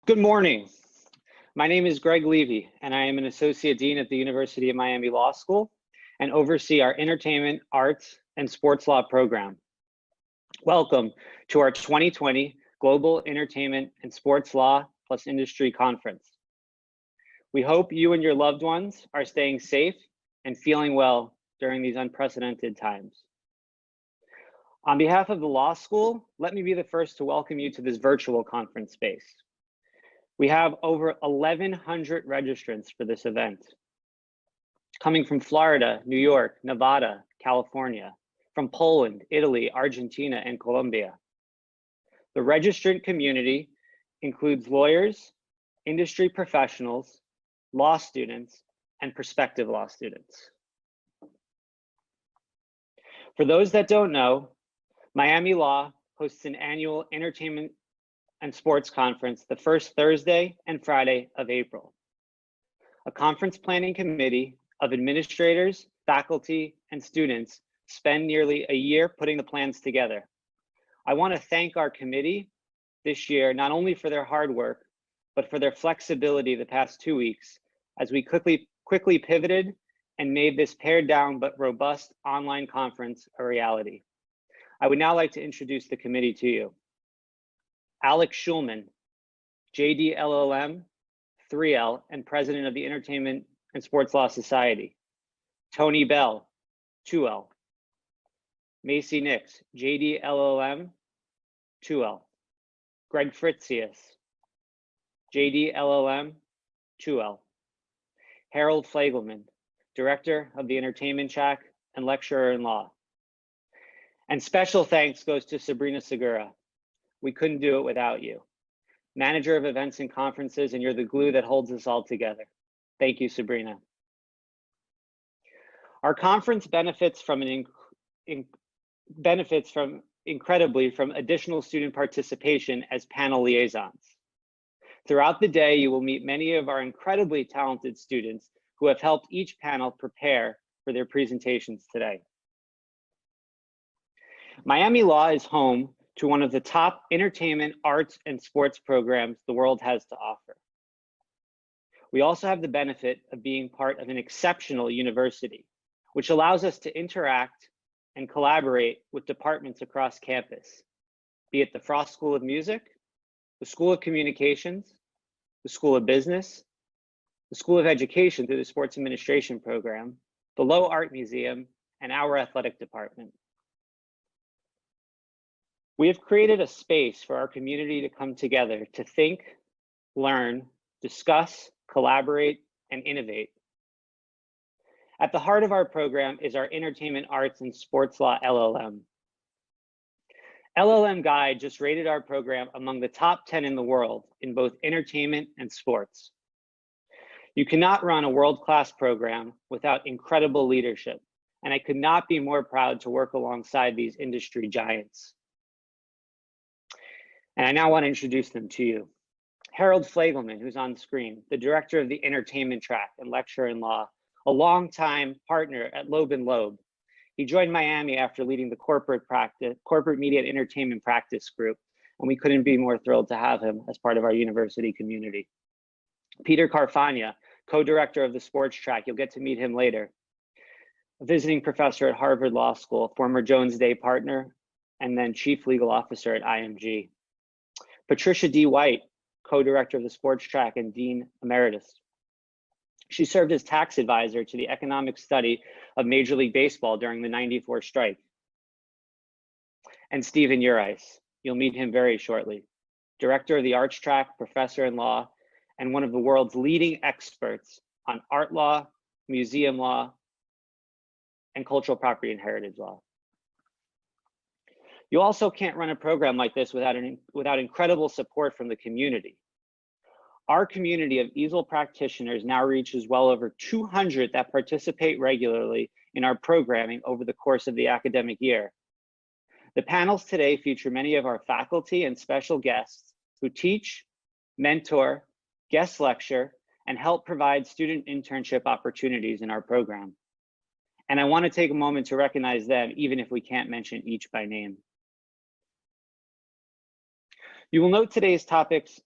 Good morning. My name is Greg Levy, and I am an Associate Dean at the University of Miami Law School and oversee our Entertainment, Arts, and Sports Law program. Welcome to our 2020 Global Entertainment and Sports Law plus Industry Conference. We hope you and your loved ones are staying safe and feeling well during these unprecedented times. On behalf of the law school, let me be the first to welcome you to this virtual conference space. We have over 1,100 registrants for this event, coming from Florida, New York, Nevada, California, from Poland, Italy, Argentina, and Colombia. The registrant community includes lawyers, industry professionals, law students, and prospective law students. For those that don't know, Miami Law hosts an annual entertainment and sports conference the first Thursday and Friday of April. A conference planning committee of administrators, faculty, and students spend nearly a year putting the plans together. I want to thank our committee this year, not only for their hard work, but for their flexibility the past 2 weeks as we quickly pivoted and made this pared down but robust online conference a reality. I would now like to introduce the committee to you. Alex Schulman, JD LLM, 3L, and President of the Entertainment and Sports Law Society. Tony Bell, 2L. Macy Nix, JD LLM, 2L. Greg Fritzius, JD LLM, 2L. Harold Flegelman, Director of the Entertainment Track and Lecturer in Law. And special thanks goes to Sabrina Segura. We couldn't do it without you. Manager of events and conferences, and you're the glue that holds us all together. Thank you, Sabrina. Our conference benefits incredibly from additional student participation as panel liaisons. Throughout the day, you will meet many of our incredibly talented students who have helped each panel prepare for their presentations today. Miami Law is home to one of the top entertainment, arts, and sports programs the world has to offer. We also have the benefit of being part of an exceptional university, which allows us to interact and collaborate with departments across campus, be it the Frost School of Music, the School of Communications, the School of Business, the School of Education through the Sports Administration program, the Lowe Art Museum, and our athletic department. We have created a space for our community to come together to think, learn, discuss, collaborate, and innovate. At the heart of our program is our Entertainment, Arts, and Sports Law LLM. LLM Guide just rated our program among the top 10 in the world in both entertainment and sports. You cannot run a world-class program without incredible leadership, and I could not be more proud to work alongside these industry giants. And I now want to introduce them to you. Harold Flegelman, who's on the screen, the Director of the Entertainment Track and Lecturer in Law, a longtime partner at Loeb & Loeb. He joined Miami after leading the corporate media and entertainment practice group, and we couldn't be more thrilled to have him as part of our university community. Peter Carfagna, co-director of the sports track, you'll get to meet him later. A visiting professor at Harvard Law School, former Jones Day partner, and then chief legal officer at IMG. Patricia D. White, co-director of the sports track and dean emeritus. She served as tax advisor to the economic study of Major League Baseball during the '94 strike. And Stephen Urice, you'll meet him very shortly. Director of the arts track, professor in law, and one of the world's leading experts on art law, museum law, and cultural property and heritage law. You also can't run a program like this without incredible support from the community. Our community of ESL practitioners now reaches well over 200 that participate regularly in our programming over the course of the academic year. The panels today feature many of our faculty and special guests who teach, mentor, guest lecture, and help provide student internship opportunities in our program. And I want to take a moment to recognize them, even if we can't mention each by name. You will note today's topics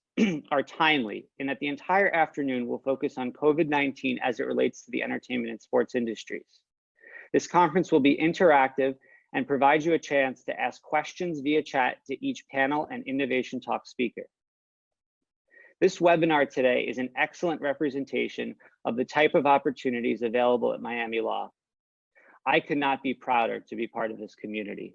are timely and that the entire afternoon will focus on COVID-19 as it relates to the entertainment and sports industries. This conference will be interactive and provide you a chance to ask questions via chat to each panel and Innovation Talk speaker. This webinar today is an excellent representation of the type of opportunities available at Miami Law. I could not be prouder to be part of this community.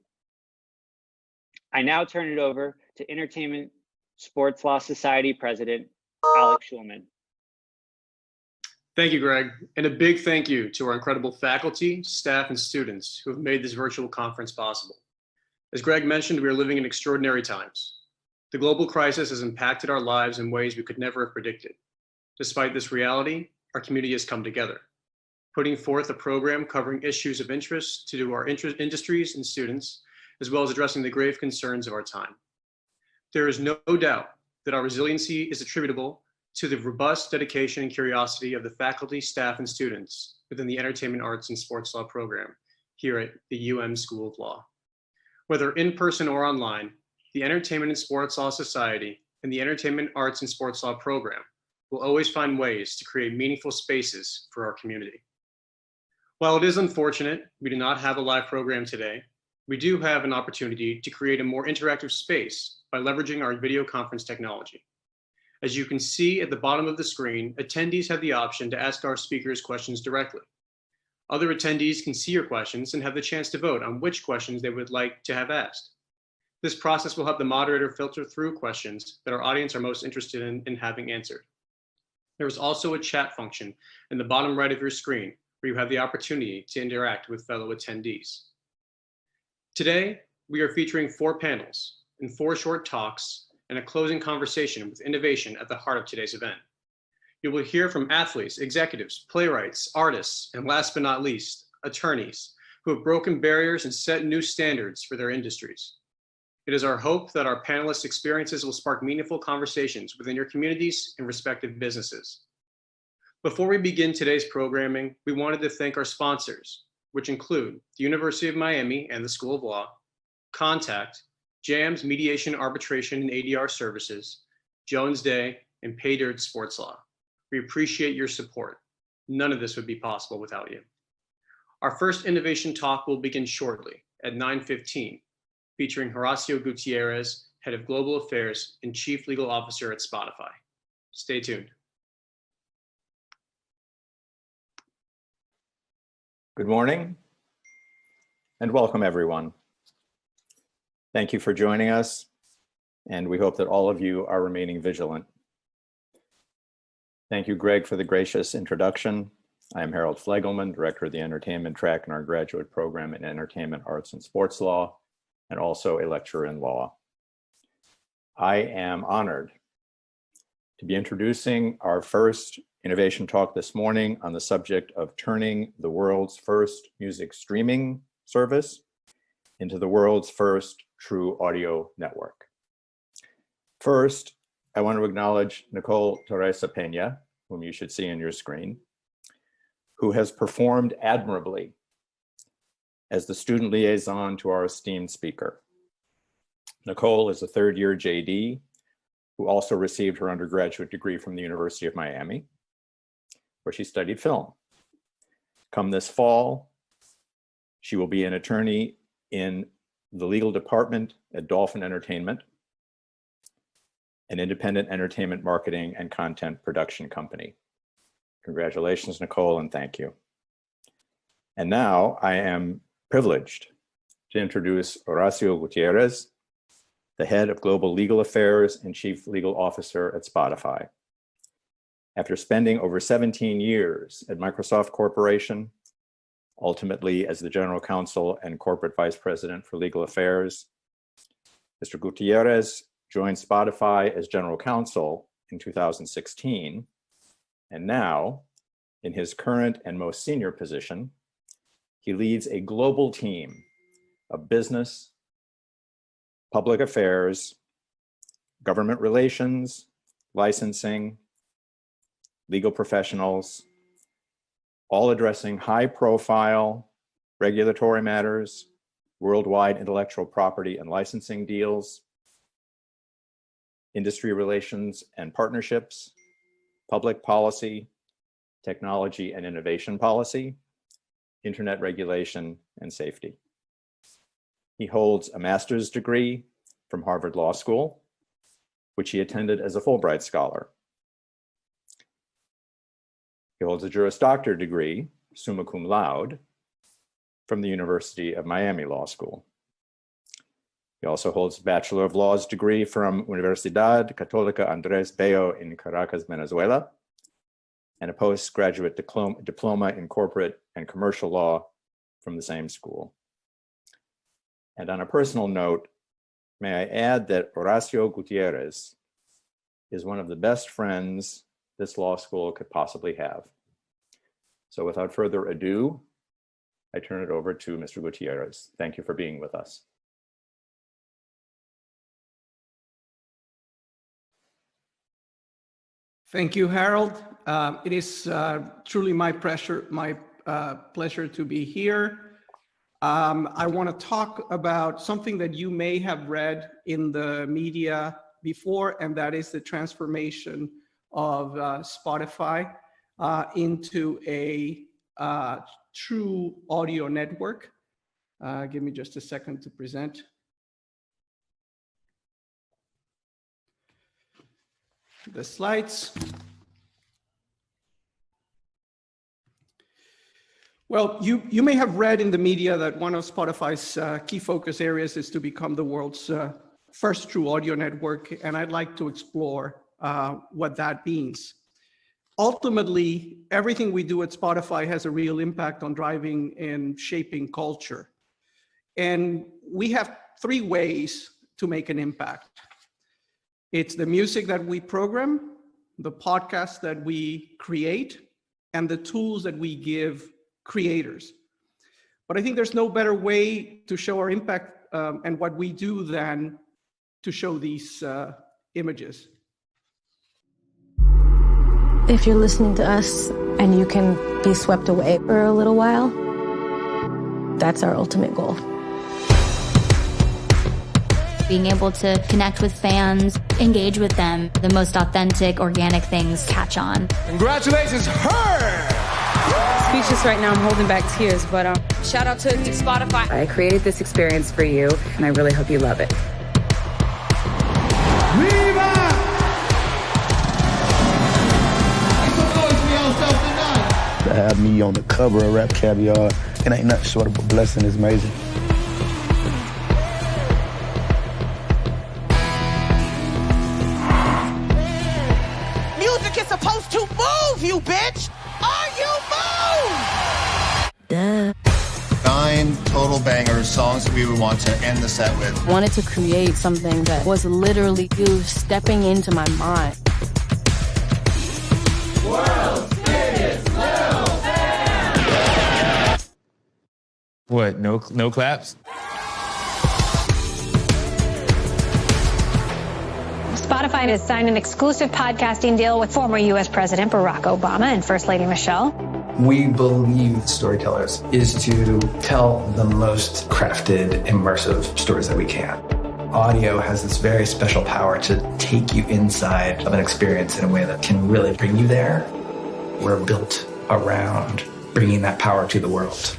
I now turn it over to Entertainment Sports Law Society President, Alex Schulman. Thank you, Greg, and a big thank you to our incredible faculty, staff, and students who have made this virtual conference possible. As Greg mentioned, we are living in extraordinary times. The global crisis has impacted our lives in ways we could never have predicted. Despite this reality, our community has come together, putting forth a program covering issues of interest to our industries and students, as well as addressing the grave concerns of our time. There is no doubt that our resiliency is attributable to the robust dedication and curiosity of the faculty, staff, and students within the Entertainment, Arts, and Sports Law program here at the UM School of Law. Whether in person or online, the Entertainment and Sports Law Society and the Entertainment, Arts, and Sports Law program will always find ways to create meaningful spaces for our community. While it is unfortunate we do not have a live program today, we do have an opportunity to create a more interactive space by leveraging our video conference technology. As you can see at the bottom of the screen, attendees have the option to ask our speakers questions directly. Other attendees can see your questions and have the chance to vote on which questions they would like to have asked. This process will help the moderator filter through questions that our audience are most interested in having answered. There is also a chat function in the bottom right of your screen where you have the opportunity to interact with fellow attendees. Today, we are featuring 4 panels and 4 short talks and a closing conversation with innovation at the heart of today's event. You will hear from athletes, executives, playwrights, artists, and last but not least, attorneys who have broken barriers and set new standards for their industries. It is our hope that our panelists' experiences will spark meaningful conversations within your communities and respective businesses. Before we begin today's programming, we wanted to thank our sponsors, which include the University of Miami and the School of Law, Contact, JAMS Mediation, Arbitration, and ADR Services, Jones Day, and Pay Dirt Sports Law. We appreciate your support. None of this would be possible without you. Our first innovation talk will begin shortly at 9:15, featuring Horacio Gutierrez, Head of Global Affairs and Chief Legal Officer at Spotify. Stay tuned. Good morning and welcome everyone. Thank you for joining us, and we hope that all of you are remaining vigilant. Thank you, Greg, for the gracious introduction. I am Harold Flegelman, Director of the Entertainment Track in our graduate program in Entertainment, Arts, and Sports Law, and also a lecturer in law. I am honored to be introducing our first innovation talk this morning on the subject of turning the world's first music streaming service into the world's first true audio network. First, I want to acknowledge Nicole Theresa Pena, whom you should see on your screen, who has performed admirably as the student liaison to our esteemed speaker. Nicole is a third-year JD who also received her undergraduate degree from the University of Miami, where she studied film. Come this fall, she will be an attorney in the legal department at Dolphin Entertainment, an independent entertainment marketing and content production company. Congratulations, Nicole, and thank you. And now I am privileged to introduce Horacio Gutierrez, the Head of Global Legal Affairs and Chief Legal Officer at Spotify. After spending over 17 years at Microsoft Corporation, ultimately as the General Counsel and Corporate Vice President for Legal Affairs, Mr. Gutierrez joined Spotify as General Counsel in 2016, and now, in his current and most senior position, he leads a global team of business, public affairs, government relations, licensing, legal professionals, all addressing high-profile regulatory matters, worldwide intellectual property and licensing deals, industry relations and partnerships, public policy, technology and innovation policy, internet regulation, and safety. He holds a master's degree from Harvard Law School, which he attended as a Fulbright Scholar. He holds a Juris Doctor degree, summa cum laude, from the University of Miami Law School. He also holds a Bachelor of Laws degree from Universidad Católica Andrés Bello in Caracas, Venezuela, and a postgraduate diploma in corporate and commercial law from the same school. And on a personal note, may I add that Horacio Gutierrez is one of the best friends this law school could possibly have. So without further ado, I turn it over to Mr. Gutierrez. Thank you for being with us. Thank you, Harold. It is truly my pleasure to be here. I want to talk about something that you may have read in the media before, and that is the transformation of Spotify into a true audio network. Give me just a second to present. The slides. Well, you may have read in the media that one of Spotify's key focus areas is to become the world's first true audio network, and I'd like to explore what that means. Ultimately, everything we do at Spotify has a real impact on driving and shaping culture. And we have three ways to make an impact. It's the music that we program, the podcasts that we create, and the tools that we give creators. But I think there's no better way to show our impact and what we do than to show these images. If you're listening to us and you can be swept away for a little while, that's our ultimate goal. Being able to connect with fans, engage with them, the most authentic, organic things catch on. Congratulations, her! Speechless right now, I'm holding back tears, but shout out to Spotify. I created this experience for you, and I really hope you love it. Viva! To have me on the cover of Rap Caviar, it ain't nothing short of a blessing. It's amazing. Music is supposed to move you, bitch! Are you moved? Duh. 9 total bangers, songs that we would want to end the set with. Wanted to create something that was literally you stepping into my mind. World's biggest little band! What, no claps? Spotify has signed an exclusive podcasting deal with former U.S. President Barack Obama and First Lady Michelle. We believe storytellers is to tell the most crafted, immersive stories that we can. Audio has this very special power to take you inside of an experience in a way that can really bring you there. We're built around bringing that power to the world.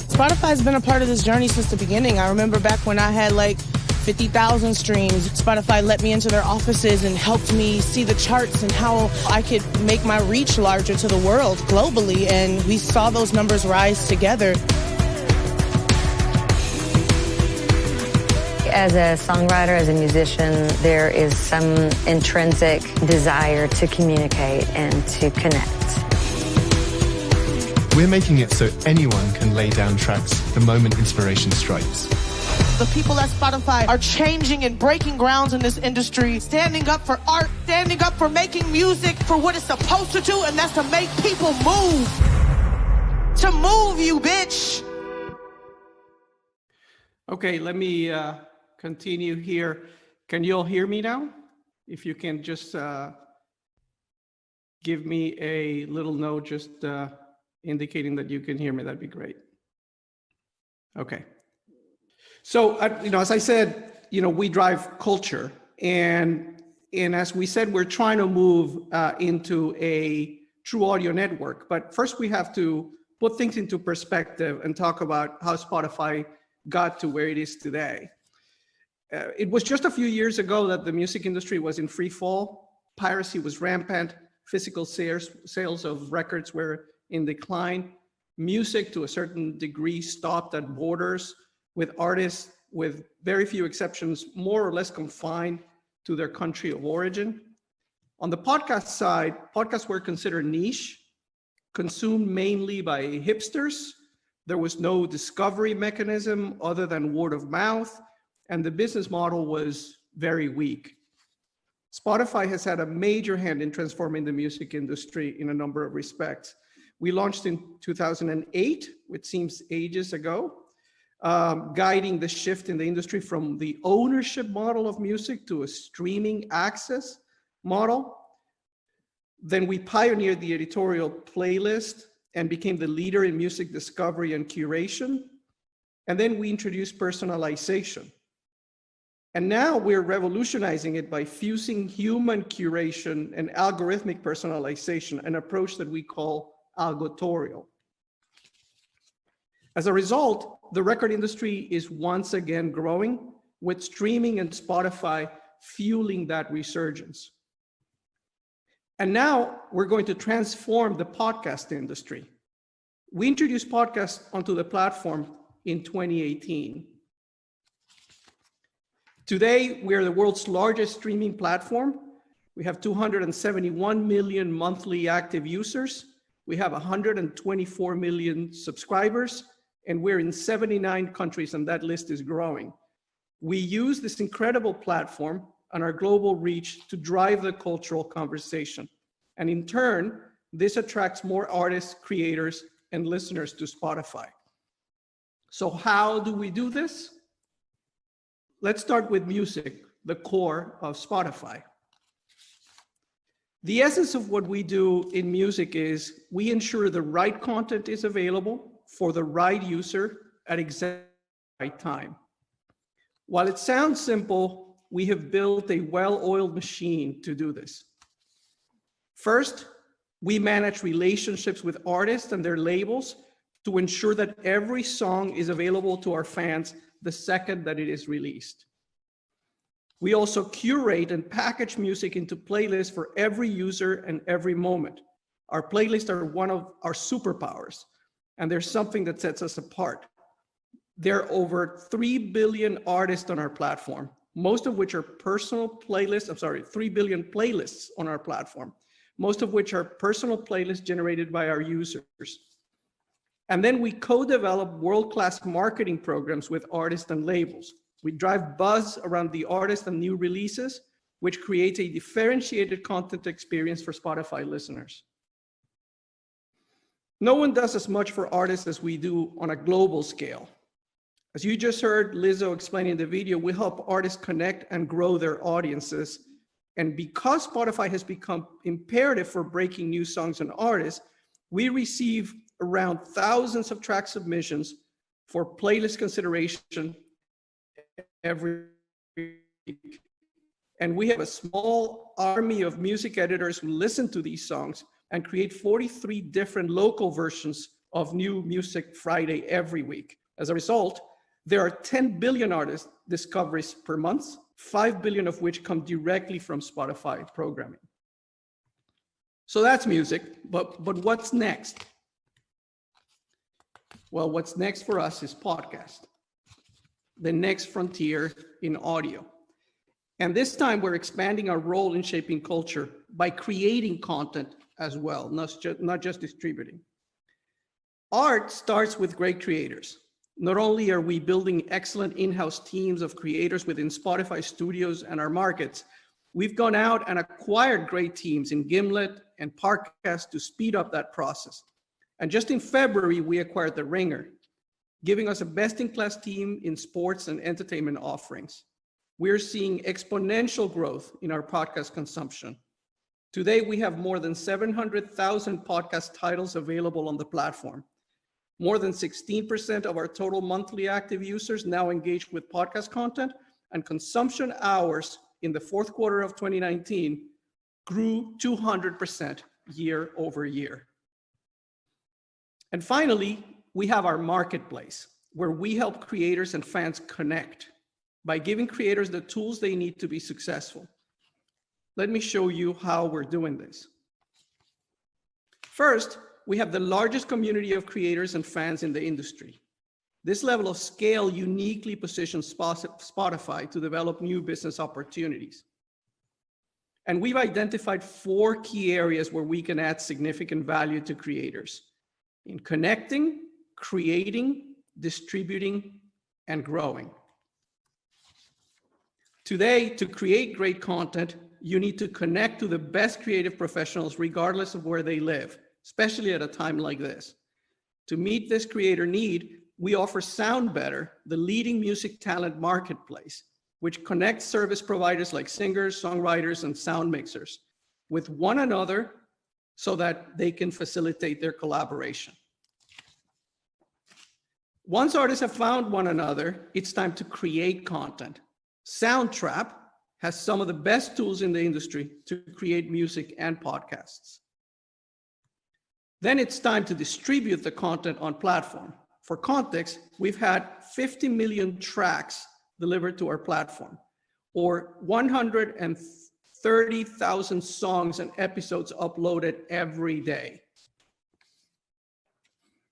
Spotify's been a part of this journey since the beginning. I remember back when I had like 50,000 streams. Spotify let me into their offices and helped me see the charts and how I could make my reach larger to the world globally. And we saw those numbers rise together. As a songwriter, as a musician, there is some intrinsic desire to communicate and to connect. We're making it so anyone can lay down tracks the moment inspiration strikes. The people at Spotify are changing and breaking grounds in this industry, standing up for art, standing up for making music for what it's supposed to do, and that's to make people move. To move you, bitch. Okay, let me continue here. Can you all hear me now? If you can just give me a little note, just indicating that you can hear me, that'd be great. Okay. So, as I said, we drive culture, and as we said, we're trying to move into a true audio network. But first, we have to put things into perspective and talk about how Spotify got to where it is today. It was just a few years ago that the music industry was in free fall. Piracy was rampant. Physical sales of records were in decline. Music, to a certain degree, stopped at borders, with artists, with very few exceptions, more or less confined to their country of origin. On the podcast side, podcasts were considered niche, consumed mainly by hipsters. There was no discovery mechanism other than word of mouth, and the business model was very weak. Spotify has had a major hand in transforming the music industry in a number of respects. We launched in 2008, which seems ages ago, guiding the shift in the industry from the ownership model of music to a streaming access model. Then we pioneered the editorial playlist and became the leader in music discovery and curation. And then we introduced personalization. And now we're revolutionizing it by fusing human curation and algorithmic personalization, an approach that we call algotorial. As a result, the record industry is once again growing, with streaming and Spotify fueling that resurgence. And now we're going to transform the podcast industry. We introduced podcasts onto the platform in 2018. Today, we're the world's largest streaming platform. We have 271 million monthly active users. We have 124 million subscribers, and we're in 79 countries, and that list is growing. We use this incredible platform and our global reach to drive the cultural conversation. And in turn, this attracts more artists, creators, and listeners to Spotify. So how do we do this? Let's start with music, the core of Spotify. The essence of what we do in music is we ensure the right content is available for the right user at exactly the right time. While it sounds simple, we have built a well-oiled machine to do this. First, we manage relationships with artists and their labels to ensure that every song is available to our fans the second that it is released. We also curate and package music into playlists for every user and every moment. Our playlists are one of our superpowers, and there's something that sets us apart. There are over 3 billion artists on our platform, most of which are personal playlists, 3 billion playlists on our platform, most of which are personal playlists generated by our users. And then we co-develop world-class marketing programs with artists and labels. We drive buzz around the artists and new releases, which creates a differentiated content experience for Spotify listeners. No one does as much for artists as we do on a global scale. As you just heard Lizzo explain in the video, we help artists connect and grow their audiences. And because Spotify has become imperative for breaking new songs and artists, we receive around thousands of track submissions for playlist consideration every week. And we have a small army of music editors who listen to these songs and create 43 different local versions of New Music Friday every week. As a result, there are 10 billion artist discoveries per month, 5 billion of which come directly from Spotify programming. So that's music, but what's next? Well, what's next for us is podcast, the next frontier in audio. And this time we're expanding our role in shaping culture by creating content as well, not just distributing. Art starts with great creators. Not only are we building excellent in-house teams of creators within Spotify studios and our markets, we've gone out and acquired great teams in Gimlet and Parcast to speed up that process. And just in February, we acquired The Ringer, giving us a best-in-class team in sports and entertainment offerings. We're seeing exponential growth in our podcast consumption. Today, we have more than 700,000 podcast titles available on the platform. More than 16% of our total monthly active users now engage with podcast content, and consumption hours in the fourth quarter of 2019 grew 200% year over year. And finally, we have our marketplace, where we help creators and fans connect by giving creators the tools they need to be successful. Let me show you how we're doing this. First, we have the largest community of creators and fans in the industry. This level of scale uniquely positions Spotify to develop new business opportunities. And we've identified 4 key areas where we can add significant value to creators: in connecting, creating, distributing, and growing. Today, to create great content, you need to connect to the best creative professionals regardless of where they live, especially at a time like this. To meet this creator need, we offer SoundBetter, the leading music talent marketplace, which connects service providers like singers, songwriters, and sound mixers with one another so that they can facilitate their collaboration. Once artists have found one another, it's time to create content. Soundtrap has some of the best tools in the industry to create music and podcasts. Then it's time to distribute the content on platform. For context, we've had 50 million tracks delivered to our platform, or 130,000 songs and episodes uploaded every day.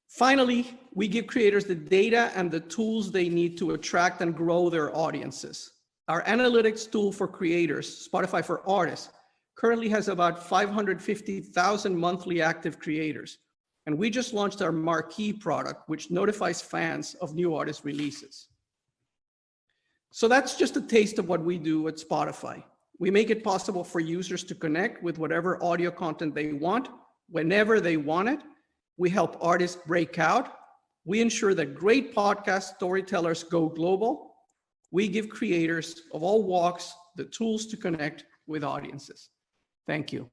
Finally, we give creators the data and the tools they need to attract and grow their audiences. Our analytics tool for creators, Spotify for Artists, currently has about 550,000 monthly active creators. And we just launched our Marquee product, which notifies fans of new artist releases. So that's just a taste of what we do at Spotify. We make it possible for users to connect with whatever audio content they want, whenever they want it. We help artists break out. We ensure that great podcast storytellers go global. We give creators of all walks the tools to connect with audiences. Thank you.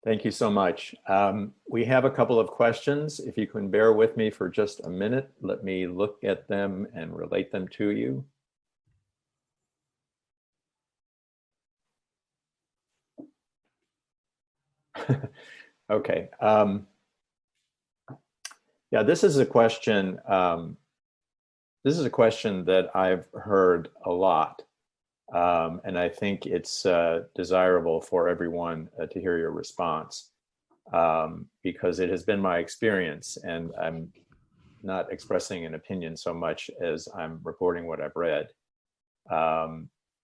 Thank you so much. We have a couple of questions. If you can bear with me for just a minute, let me look at them and relate them to you. Okay. Yeah, this is a question. This is a question that I've heard a lot, and I think it's desirable for everyone to hear your response, because it has been my experience, and I'm not expressing an opinion so much as I'm reporting what I've read,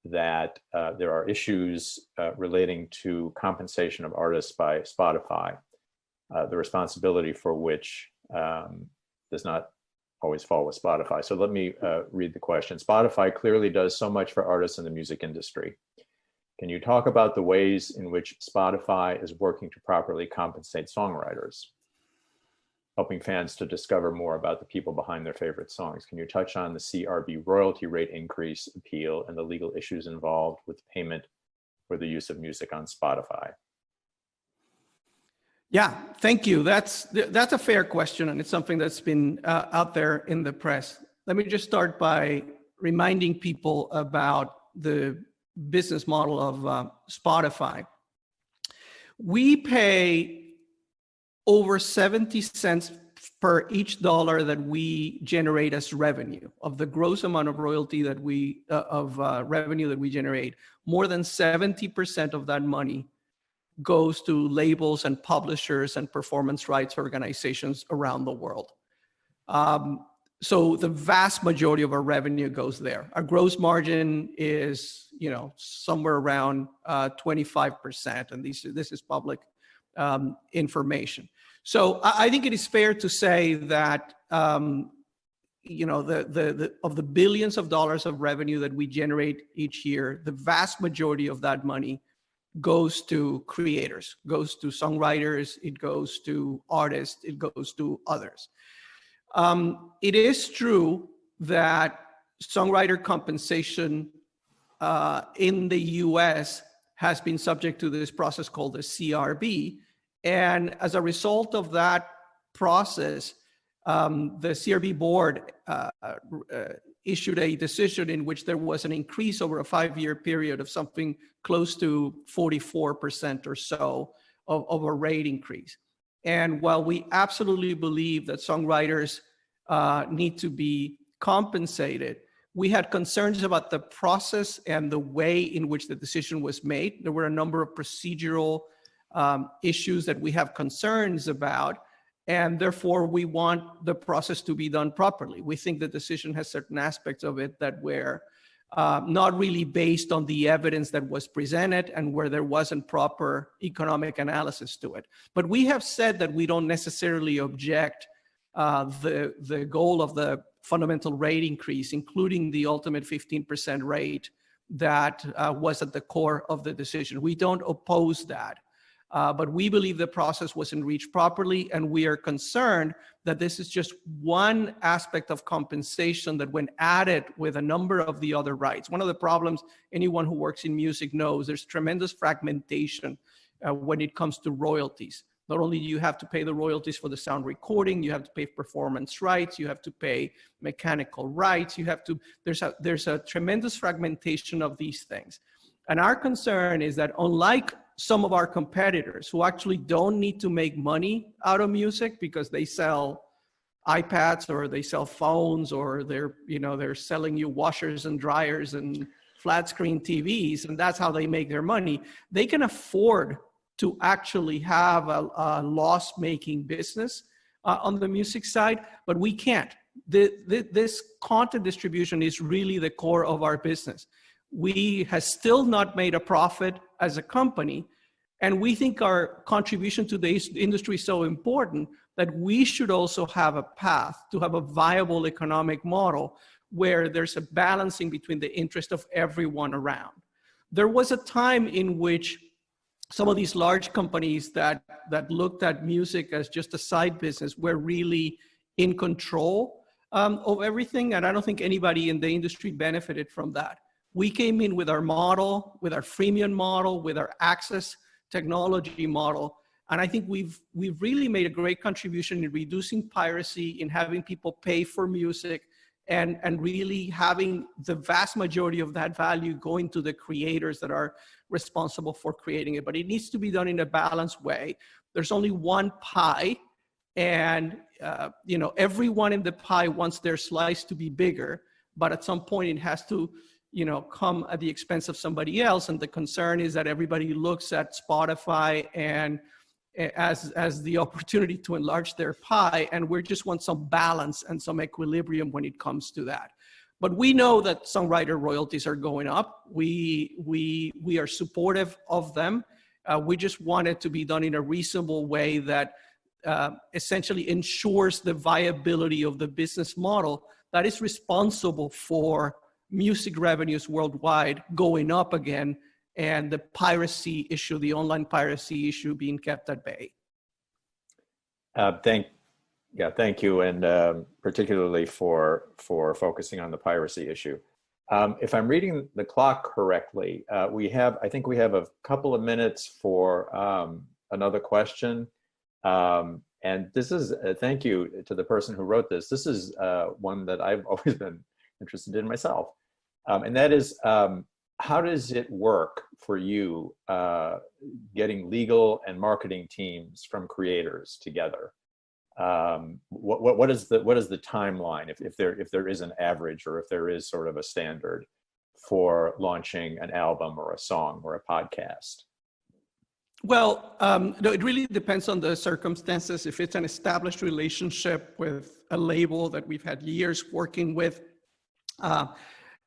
that there are issues relating to compensation of artists by Spotify, the responsibility for which does not always fall with Spotify. So let me read the question. Spotify clearly does so much for artists in the music industry. Can you talk about the ways in which Spotify is working to properly compensate songwriters, helping fans to discover more about the people behind their favorite songs? Can you touch on the CRB royalty rate increase appeal and the legal issues involved with payment for the use of music on Spotify? Yeah, thank you. That's a fair question, and it's something that's been out there in the press. Let me just start by reminding people about the business model of Spotify. We pay over 70 cents per each dollar that we generate as revenue. Of the gross amount of royalty that revenue that we generate, more than 70% of that money goes to labels and publishers and performance rights organizations around the world. So the vast majority of our revenue goes there. Our gross margin is, somewhere around 25%, and this is public information. So I think it is fair to say that of the billions of dollars of revenue that we generate each year, the vast majority of that money goes to creators, goes to songwriters, it goes to artists, it goes to others. It is true that songwriter compensation in the US has been subject to this process called the CRB. And as a result of that process, the CRB board issued a decision in which there was an increase over a 5-year period of something close to 44% or so of a rate increase. And while we absolutely believe that songwriters need to be compensated, we had concerns about the process and the way in which the decision was made. There were a number of procedural issues that we have concerns about, and therefore we want the process to be done properly. We think the decision has certain aspects of it that were not really based on the evidence that was presented and where there wasn't proper economic analysis to it. But we have said that we don't necessarily object the goal of the fundamental rate increase, including the ultimate 15% rate that was at the core of the decision. We don't oppose that, but we believe the process wasn't reached properly, and we are concerned that this is just one aspect of compensation that when added with a number of the other rights. One of the problems anyone who works in music knows, there's tremendous fragmentation when it comes to royalties. Not only do you have to pay the royalties for the sound recording, you have to pay performance rights, you have to pay mechanical rights, there's a tremendous fragmentation of these things. And our concern is that unlike some of our competitors who actually don't need to make money out of music because they sell iPads or they sell phones or they're selling you washers and dryers and flat screen TVs, and that's how they make their money, they can afford to actually have a loss-making business on the music side, but we can't. This content distribution is really the core of our business. We have still not made a profit as a company, and we think our contribution to the industry is so important that we should also have a path to have a viable economic model where there's a balancing between the interest of everyone around. There was a time in which some of these large companies that looked at music as just a side business were really in control of everything, and I don't think anybody in the industry benefited from that. We came in with our model, with our freemium model, with our access technology model, and I think we've really made a great contribution in reducing piracy, in having people pay for music, and really having the vast majority of that value going to the creators that are responsible for creating it. But it needs to be done in a balanced way. There's only one pie, and everyone in the pie wants their slice to be bigger, but at some point it has to come at the expense of somebody else. And the concern is that everybody looks at Spotify and as the opportunity to enlarge their pie, and we just want some balance and some equilibrium when it comes to that. But we know that songwriter royalties are going up. We are supportive of them. We just want it to be done in a reasonable way that essentially ensures the viability of the business model that is responsible for music revenues worldwide going up again, and the piracy issue, the online piracy issue, being kept at bay. Thank you, and particularly for focusing on the piracy issue. If I'm reading the clock correctly, I think we have a couple of minutes for another question. And this is, thank you to the person who wrote this. This is one that I've always been interested in myself. And that is, how does it work for you getting legal and marketing teams from creators together? What is the timeline, if there is an average, or if there is sort of a standard for launching an album or a song or a podcast? Well, no, it really depends on the circumstances. If it's an established relationship with a label that we've had years working with,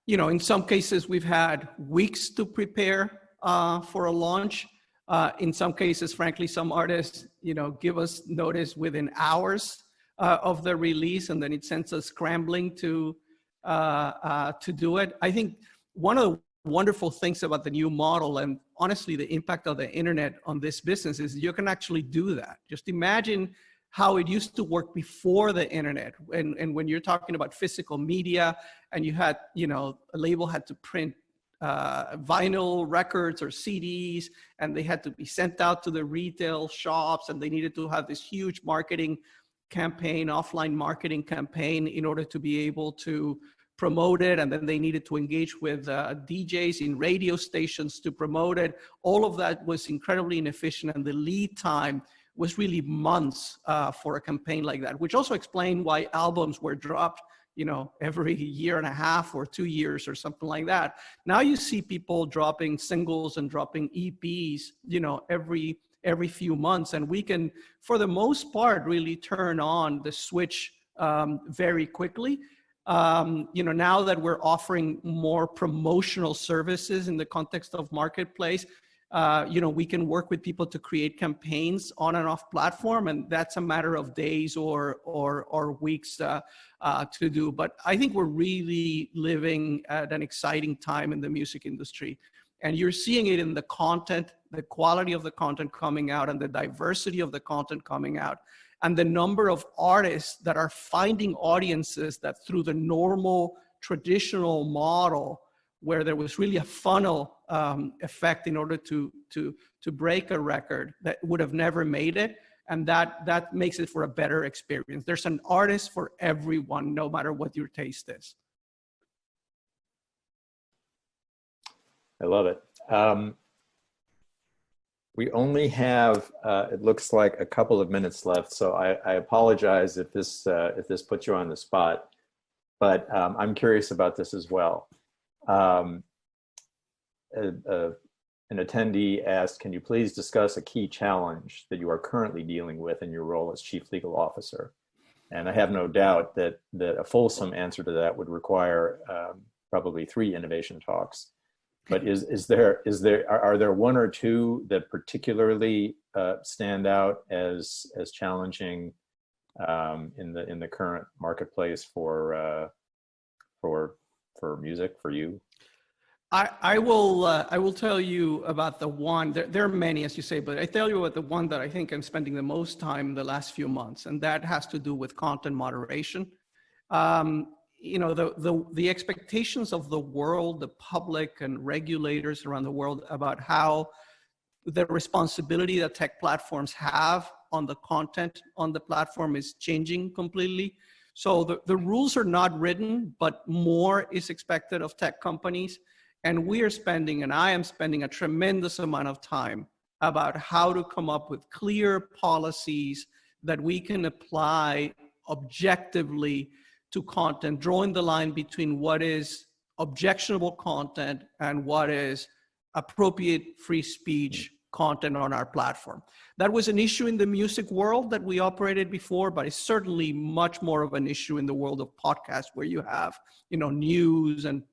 in some cases we've had weeks to prepare for a launch. In some cases, frankly, some artists, give us notice within hours of the release, and then it sends us scrambling to do it. I think one of the wonderful things about the new model, and honestly, the impact of the internet on this business, is you can actually do that. Just imagine how it used to work before the internet, and when you're talking about physical media, and you had, a label had to print vinyl records or CDs, and they had to be sent out to the retail shops, and they needed to have this huge marketing campaign, offline marketing campaign, in order to be able to promote it. And then they needed to engage with DJs in radio stations to promote it. All of that was incredibly inefficient, and the lead time was really months for a campaign like that, which also explained why albums were dropped, every year and a half or 2 years or something like that. Now you see people dropping singles and dropping EPs, every few months, and we can, for the most part, really turn on the switch very quickly. Now that we're offering more promotional services in the context of marketplace, we can work with people to create campaigns on and off platform, and that's a matter of days or weeks to do. But I think we're really living at an exciting time in the music industry. And you're seeing it in the content, the quality of the content coming out, and the diversity of the content coming out, and the number of artists that are finding audiences that through the normal traditional model, where there was really a funnel effect in order to break a record, that would have never made it. And that makes it for a better experience. There's an artist for everyone, no matter what your taste is. I love it. We only have, it looks like, a couple of minutes left, so I apologize if this puts you on the spot, but I'm curious about this as well. An attendee asked, can you please discuss a key challenge that you are currently dealing with in your role as Chief Legal Officer? And I have no doubt that a fulsome answer to that would require probably 3 innovation talks. But are there one or two that particularly stand out as challenging in the current marketplace for music for you? I will tell you about the one. There are many, as you say, but I tell you about the one that I think I'm spending the most time the last few months, and that has to do with content moderation. The expectations of the world, the public and regulators around the world about how the responsibility that tech platforms have on the content on the platform is changing completely. So the rules are not written, but more is expected of tech companies. And we are spending, and I am spending, a tremendous amount of time about how to come up with clear policies that we can apply objectively to content, drawing the line between what is objectionable content and what is appropriate free speech content on our platform. That was an issue in the music world that we operated before, but it's certainly much more of an issue in the world of podcasts, where you have, news and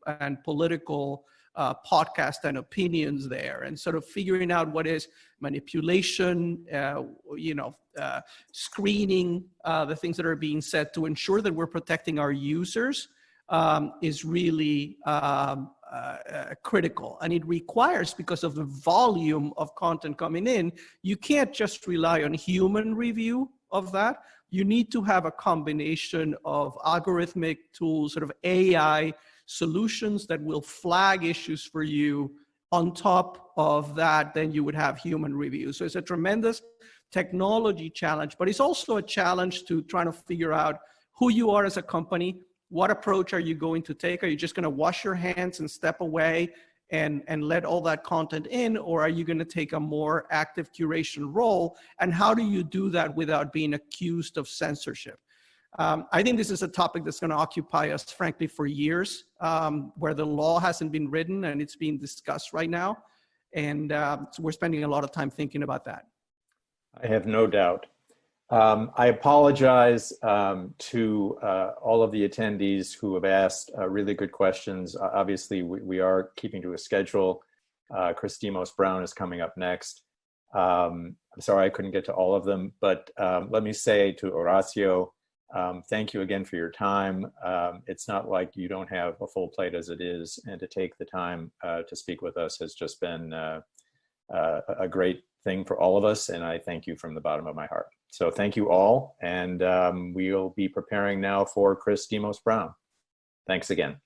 political podcast and opinions there, and sort of figuring out what is manipulation, screening the things that are being said to ensure that we're protecting our users is really critical. And it requires, because of the volume of content coming in, you can't just rely on human review of that. You need to have a combination of algorithmic tools, sort of AI solutions that will flag issues for you. On top of that, then you would have human review. So it's a tremendous technology challenge, but it's also a challenge to trying to figure out who you are as a company. What approach are you going to take? Are you just going to wash your hands and step away and let all that content in? Or are you going to take a more active curation role? And how do you do that without being accused of censorship? I think this is a topic that's going to occupy us, frankly, for years, where the law hasn't been written and it's being discussed right now. And so we're spending a lot of time thinking about that. I have no doubt. I apologize to all of the attendees who have asked really good questions. Obviously, we are keeping to a schedule. Chris Demos-Brown is coming up next. I'm sorry I couldn't get to all of them, but let me say to Horacio, thank you again for your time. It's not like you don't have a full plate as it is, and to take the time to speak with us has just been a great thing for all of us, and I thank you from the bottom of my heart. So thank you all, and we'll be preparing now for Chris Demos-Brown. Thanks again.